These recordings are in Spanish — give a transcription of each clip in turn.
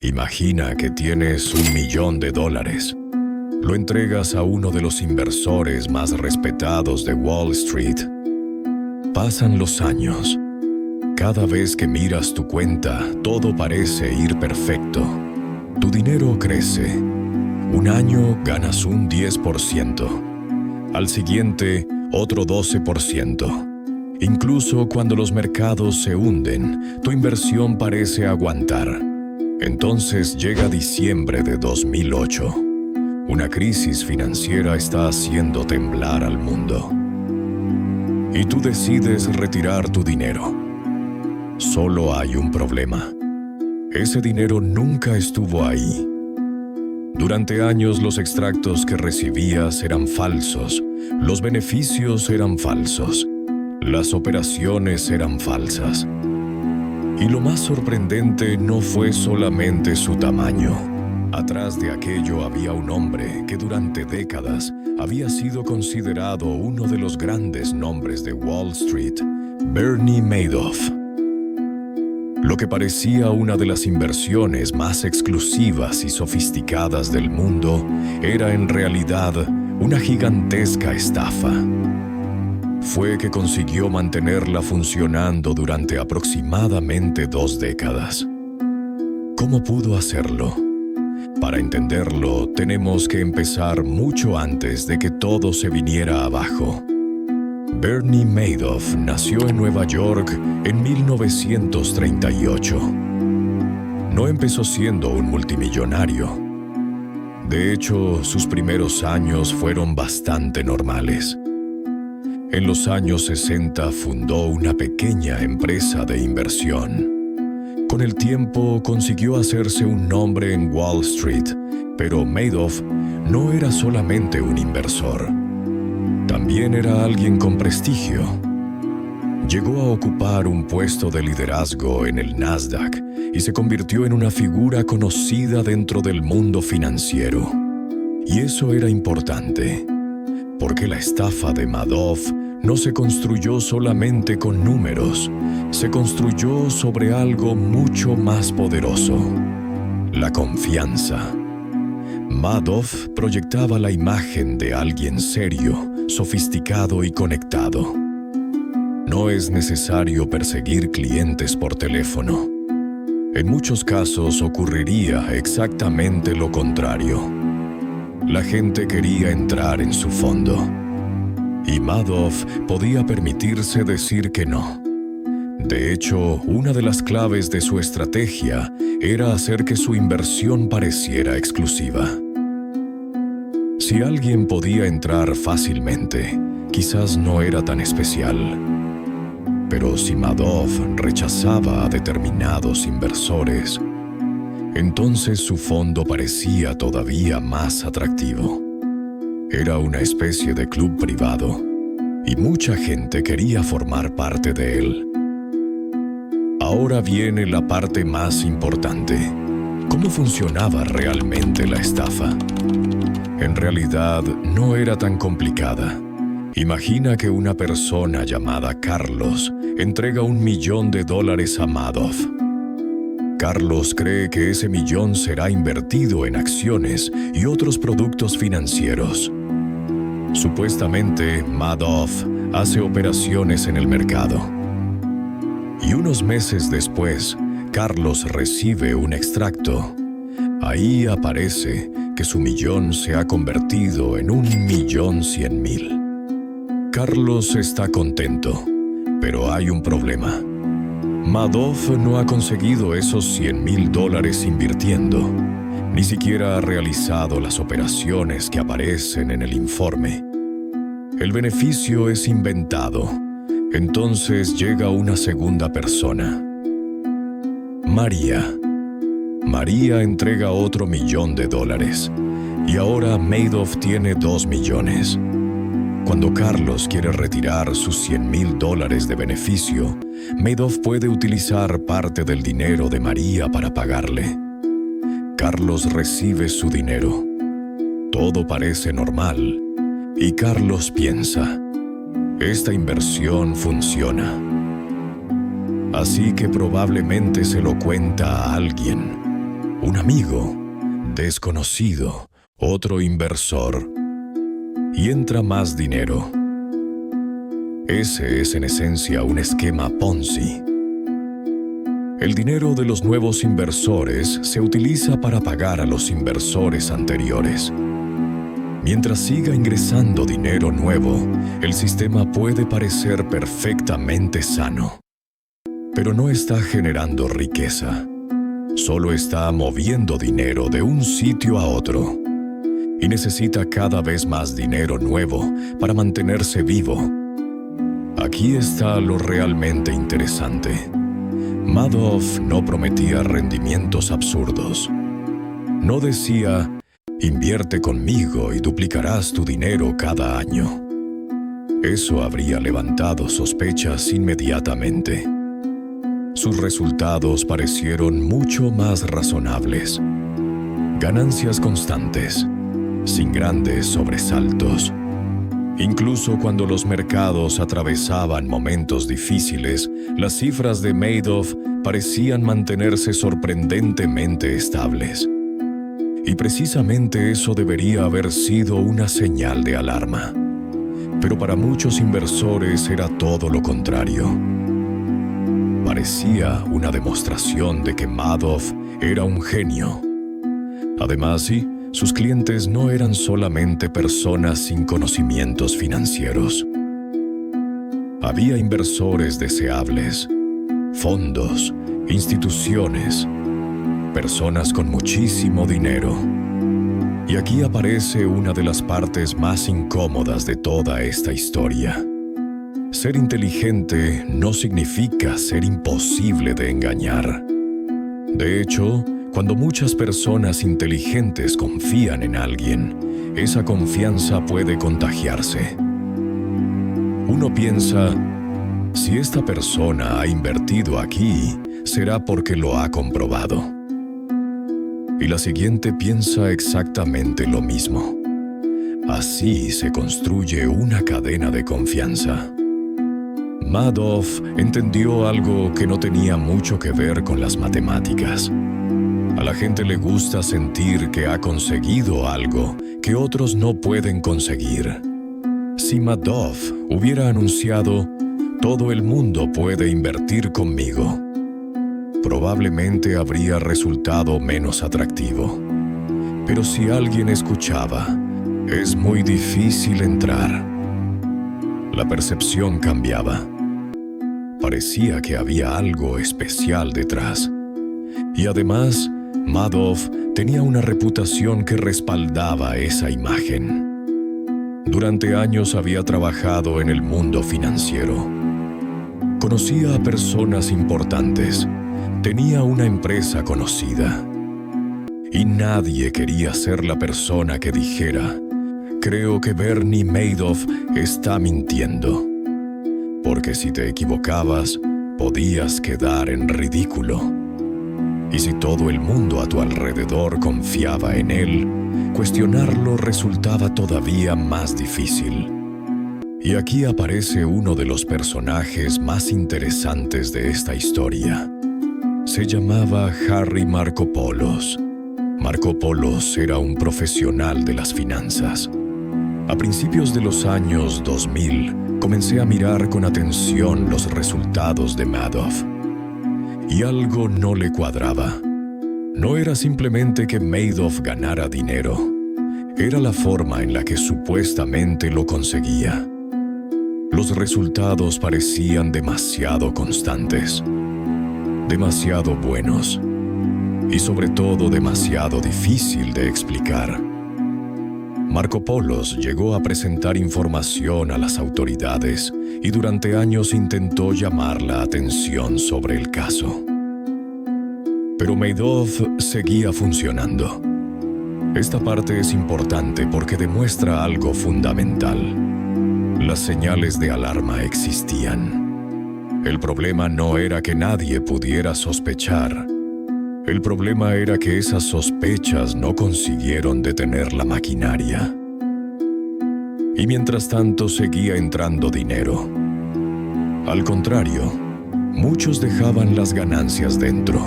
Imagina que tienes $1.000.000. Lo entregas a uno de los inversores más respetados de Wall Street. Pasan los años. Cada vez que miras tu cuenta, todo parece ir perfecto. Tu dinero crece. Un año ganas un 10%. Al siguiente, otro 12%. Incluso cuando los mercados se hunden, tu inversión parece aguantar. Entonces llega diciembre de 2008. Una crisis financiera está haciendo temblar al mundo. Y tú decides retirar tu dinero. Solo hay un problema. Ese dinero nunca estuvo ahí. Durante años los extractos que recibías eran falsos, los beneficios eran falsos, las operaciones eran falsas. Y lo más sorprendente no fue solamente su tamaño. Atrás de aquello había un hombre que durante décadas había sido considerado uno de los grandes nombres de Wall Street, Bernie Madoff. Lo que parecía una de las inversiones más exclusivas y sofisticadas del mundo era en realidad una gigantesca estafa. Fue que consiguió mantenerla funcionando durante aproximadamente 2 décadas. ¿Cómo pudo hacerlo? Para entenderlo, tenemos que empezar mucho antes de que todo se viniera abajo. Bernie Madoff nació en Nueva York en 1938. No empezó siendo un multimillonario. De hecho, sus primeros años fueron bastante normales. En los años 60 fundó una pequeña empresa de inversión. Con el tiempo consiguió hacerse un nombre en Wall Street, pero Madoff no era solamente un inversor. También era alguien con prestigio. Llegó a ocupar un puesto de liderazgo en el Nasdaq y se convirtió en una figura conocida dentro del mundo financiero. Y eso era importante, porque la estafa de Madoff no se construyó solamente con números, se construyó sobre algo mucho más poderoso: la confianza. Madoff proyectaba la imagen de alguien serio, sofisticado y conectado. No es necesario perseguir clientes por teléfono. En muchos casos ocurriría exactamente lo contrario. La gente quería entrar en su fondo. Y Madoff podía permitirse decir que no. De hecho, una de las claves de su estrategia era hacer que su inversión pareciera exclusiva. Si alguien podía entrar fácilmente, quizás no era tan especial. Pero si Madoff rechazaba a determinados inversores, entonces su fondo parecía todavía más atractivo. Era una especie de club privado, y mucha gente quería formar parte de él. Ahora viene la parte más importante. ¿Cómo funcionaba realmente la estafa? En realidad, no era tan complicada. Imagina que una persona llamada Carlos entrega $1.000.000 a Madoff. Carlos cree que ese millón será invertido en acciones y otros productos financieros. Supuestamente, Madoff hace operaciones en el mercado. Y unos meses después, Carlos recibe un extracto. Ahí aparece que su millón se ha convertido en 1.100.000. Carlos está contento, pero hay un problema. Madoff no ha conseguido esos $100.000 invirtiendo. Ni siquiera ha realizado las operaciones que aparecen en el informe. El beneficio es inventado. Entonces llega una segunda persona. María. María entrega otro $1.000.000. Y ahora Madoff tiene 2 millones. Cuando Carlos quiere retirar sus $100.000 de beneficio, Madoff puede utilizar parte del dinero de María para pagarle. Carlos recibe su dinero. Todo parece normal. Y Carlos piensa: esta inversión funciona. Así que probablemente se lo cuenta a alguien. un amigo, desconocido, otro inversor, y entra más dinero. Ese es en esencia un esquema Ponzi. El dinero de los nuevos inversores se utiliza para pagar a los inversores anteriores. Mientras siga ingresando dinero nuevo, el sistema puede parecer perfectamente sano. Pero no está generando riqueza. Solo está moviendo dinero de un sitio a otro. Y necesita cada vez más dinero nuevo para mantenerse vivo. Aquí está lo realmente interesante. Madoff no prometía rendimientos absurdos. No decía, invierte conmigo y duplicarás tu dinero cada año. Eso habría levantado sospechas inmediatamente. Sus resultados parecieron mucho más razonables. Ganancias constantes, sin grandes sobresaltos. Incluso cuando los mercados atravesaban momentos difíciles, las cifras de Madoff parecían mantenerse sorprendentemente estables. Y precisamente eso debería haber sido una señal de alarma. Pero para muchos inversores era todo lo contrario. Parecía una demostración de que Madoff era un genio. Además, sí, sus clientes no eran solamente personas sin conocimientos financieros. Había inversores deseables, fondos, instituciones, personas con muchísimo dinero. Y aquí aparece una de las partes más incómodas de toda esta historia. Ser inteligente no significa ser imposible de engañar. De hecho, cuando muchas personas inteligentes confían en alguien, esa confianza puede contagiarse. Uno piensa, si esta persona ha invertido aquí, será porque lo ha comprobado. Y la siguiente piensa exactamente lo mismo. Así se construye una cadena de confianza. Madoff entendió algo que no tenía mucho que ver con las matemáticas. A la gente le gusta sentir que ha conseguido algo que otros no pueden conseguir. Si Madoff hubiera anunciado, todo el mundo puede invertir conmigo, probablemente habría resultado menos atractivo. Pero si alguien escuchaba, es muy difícil entrar. La percepción cambiaba. Parecía que había algo especial detrás. Y además, Madoff tenía una reputación que respaldaba esa imagen. Durante años había trabajado en el mundo financiero. Conocía a personas importantes. Tenía una empresa conocida. Y nadie quería ser la persona que dijera, creo que Bernie Madoff está mintiendo. Porque si te equivocabas, podías quedar en ridículo. Y si todo el mundo a tu alrededor confiaba en él, cuestionarlo resultaba todavía más difícil. Y aquí aparece uno de los personajes más interesantes de esta historia. Se llamaba Harry Markopolos. Markopolos era un profesional de las finanzas. A principios de los años 2000, comencé a mirar con atención los resultados de Madoff. Y algo no le cuadraba. No era simplemente que Madoff ganara dinero. Era la forma en la que supuestamente lo conseguía. Los resultados parecían demasiado constantes, demasiado buenos y sobre todo demasiado difícil de explicar. Markopolos llegó a presentar información a las autoridades y durante años intentó llamar la atención sobre el caso. Pero Madoff seguía funcionando. Esta parte es importante porque demuestra algo fundamental. Las señales de alarma existían. El problema no era que nadie pudiera sospechar. El problema era que esas sospechas no consiguieron detener la maquinaria. Y mientras tanto seguía entrando dinero. Al contrario, muchos dejaban las ganancias dentro.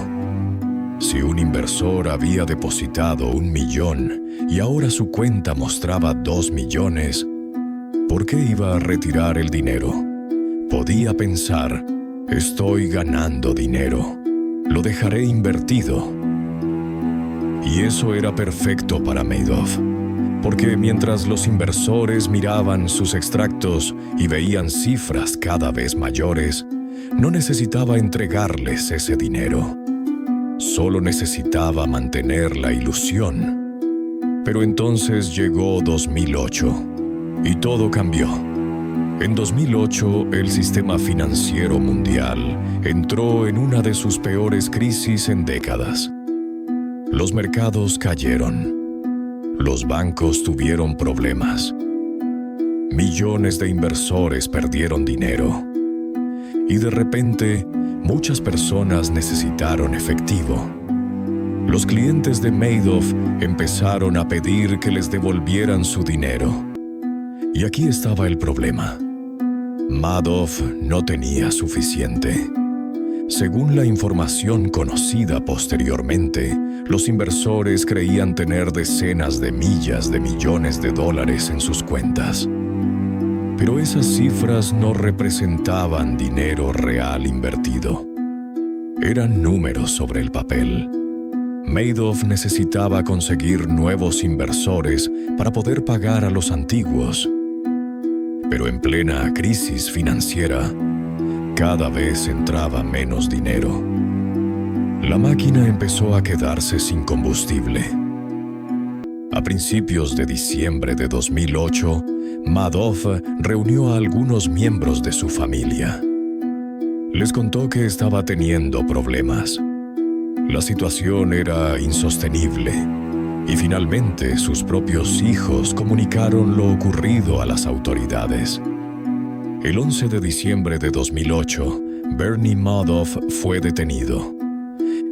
Si un inversor había depositado 1 millón y ahora su cuenta mostraba 2 millones, ¿por qué iba a retirar el dinero? Podía pensar, estoy ganando dinero, lo dejaré invertido. Y eso era perfecto para Madoff, porque mientras los inversores miraban sus extractos y veían cifras cada vez mayores, no necesitaba entregarles ese dinero. Solo necesitaba mantener la ilusión. Pero entonces llegó 2008 y todo cambió. En 2008, el sistema financiero mundial entró en una de sus peores crisis en décadas. Los mercados cayeron. Los bancos tuvieron problemas. Millones de inversores perdieron dinero. Y de repente, muchas personas necesitaron efectivo. Los clientes de Madoff empezaron a pedir que les devolvieran su dinero. Y aquí estaba el problema. Madoff no tenía suficiente. Según la información conocida posteriormente, los inversores creían tener decenas de millas de millones de dólares en sus cuentas. Pero esas cifras no representaban dinero real invertido. Eran números sobre el papel. Madoff necesitaba conseguir nuevos inversores para poder pagar a los antiguos. Pero en plena crisis financiera, cada vez entraba menos dinero. La máquina empezó a quedarse sin combustible. A principios de diciembre de 2008, Madoff reunió a algunos miembros de su familia. Les contó que estaba teniendo problemas. La situación era insostenible y finalmente sus propios hijos comunicaron lo ocurrido a las autoridades. El 11 de diciembre de 2008, Bernie Madoff fue detenido.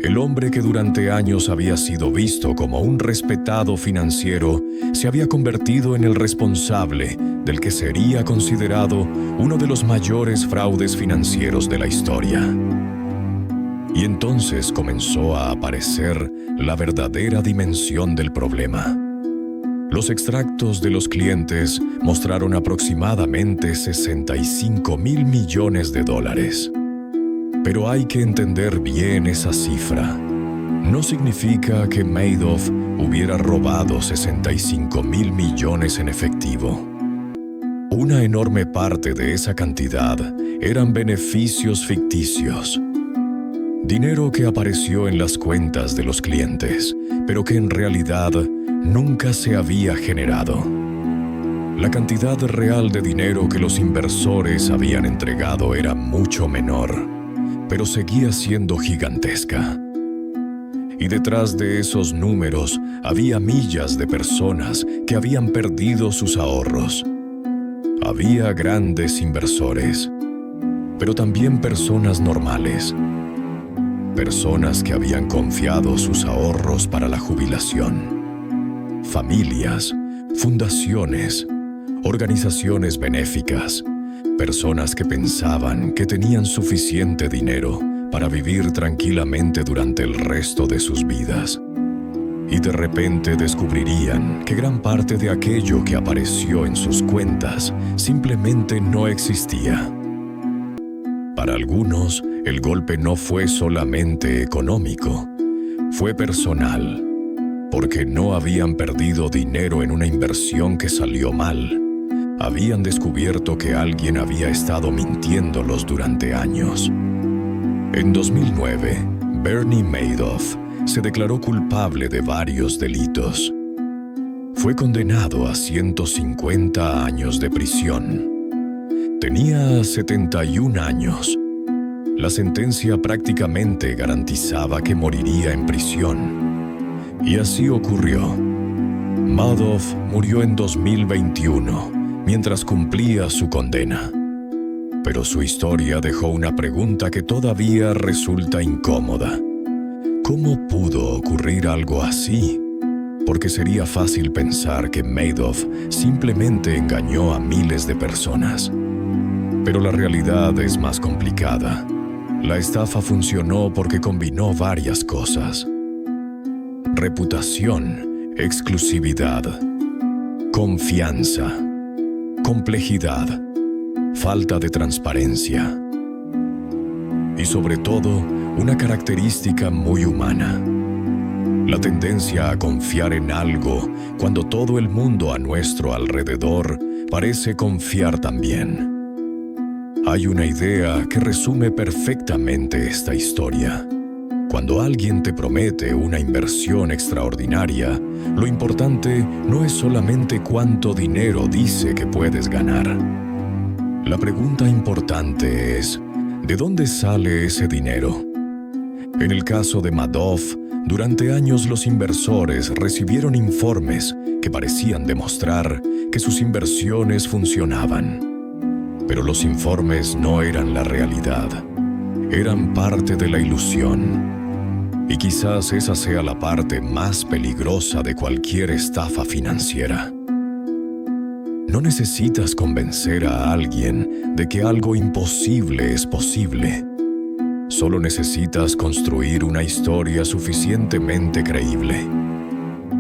El hombre que durante años había sido visto como un respetado financiero se había convertido en el responsable del que sería considerado uno de los mayores fraudes financieros de la historia. Y entonces comenzó a aparecer la verdadera dimensión del problema. Los extractos de los clientes mostraron aproximadamente 65,000 millones de dólares. Pero hay que entender bien esa cifra. No significa que Madoff hubiera robado 65,000 millones en efectivo. Una enorme parte de esa cantidad eran beneficios ficticios. Dinero que apareció en las cuentas de los clientes, pero que en realidad nunca se había generado. La cantidad real de dinero que los inversores habían entregado era mucho menor, pero seguía siendo gigantesca. Y detrás de esos números había millas de personas que habían perdido sus ahorros. Había grandes inversores, pero también personas normales. Personas que habían confiado sus ahorros para la jubilación. Familias, fundaciones, organizaciones benéficas. Personas que pensaban que tenían suficiente dinero para vivir tranquilamente durante el resto de sus vidas. Y de repente descubrirían que gran parte de aquello que apareció en sus cuentas simplemente no existía. Para algunos, el golpe no fue solamente económico, fue personal, porque no habían perdido dinero en una inversión que salió mal. Habían descubierto que alguien había estado mintiéndolos durante años. En 2009, Bernie Madoff se declaró culpable de varios delitos. Fue condenado a 150 años de prisión. Tenía 71 años. La sentencia prácticamente garantizaba que moriría en prisión. Y así ocurrió. Madoff murió en 2021, mientras cumplía su condena. Pero su historia dejó una pregunta que todavía resulta incómoda. ¿Cómo pudo ocurrir algo así? Porque sería fácil pensar que Madoff simplemente engañó a miles de personas. Pero la realidad es más complicada. La estafa funcionó porque combinó varias cosas. reputación, exclusividad, confianza, complejidad, falta de transparencia y sobre todo una característica muy humana: la tendencia a confiar en algo cuando todo el mundo a nuestro alrededor parece confiar también. Hay una idea que resume perfectamente esta historia. Cuando alguien te promete una inversión extraordinaria, lo importante no es solamente cuánto dinero dice que puedes ganar. La pregunta importante es: ¿de dónde sale ese dinero? En el caso de Madoff, durante años los inversores recibieron informes que parecían demostrar que sus inversiones funcionaban. Pero los informes no eran la realidad, eran parte de la ilusión. Y quizás esa sea la parte más peligrosa de cualquier estafa financiera. No necesitas convencer a alguien de que algo imposible es posible. Solo necesitas construir una historia suficientemente creíble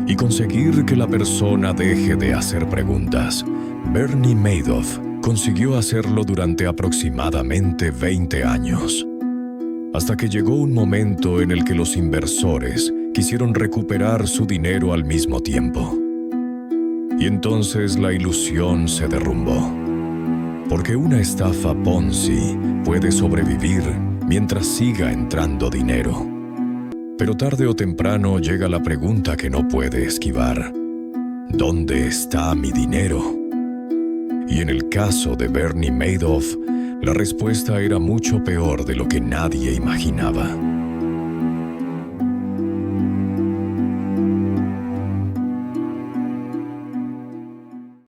y conseguir que la persona deje de hacer preguntas. Bernie Madoff consiguió hacerlo durante aproximadamente 20 años, hasta que llegó un momento en el que los inversores quisieron recuperar su dinero al mismo tiempo. Y entonces la ilusión se derrumbó. Porque una estafa Ponzi puede sobrevivir mientras siga entrando dinero. Pero tarde o temprano llega la pregunta que no puede esquivar: ¿dónde está mi dinero? Y en el caso de Bernie Madoff, la respuesta era mucho peor de lo que nadie imaginaba.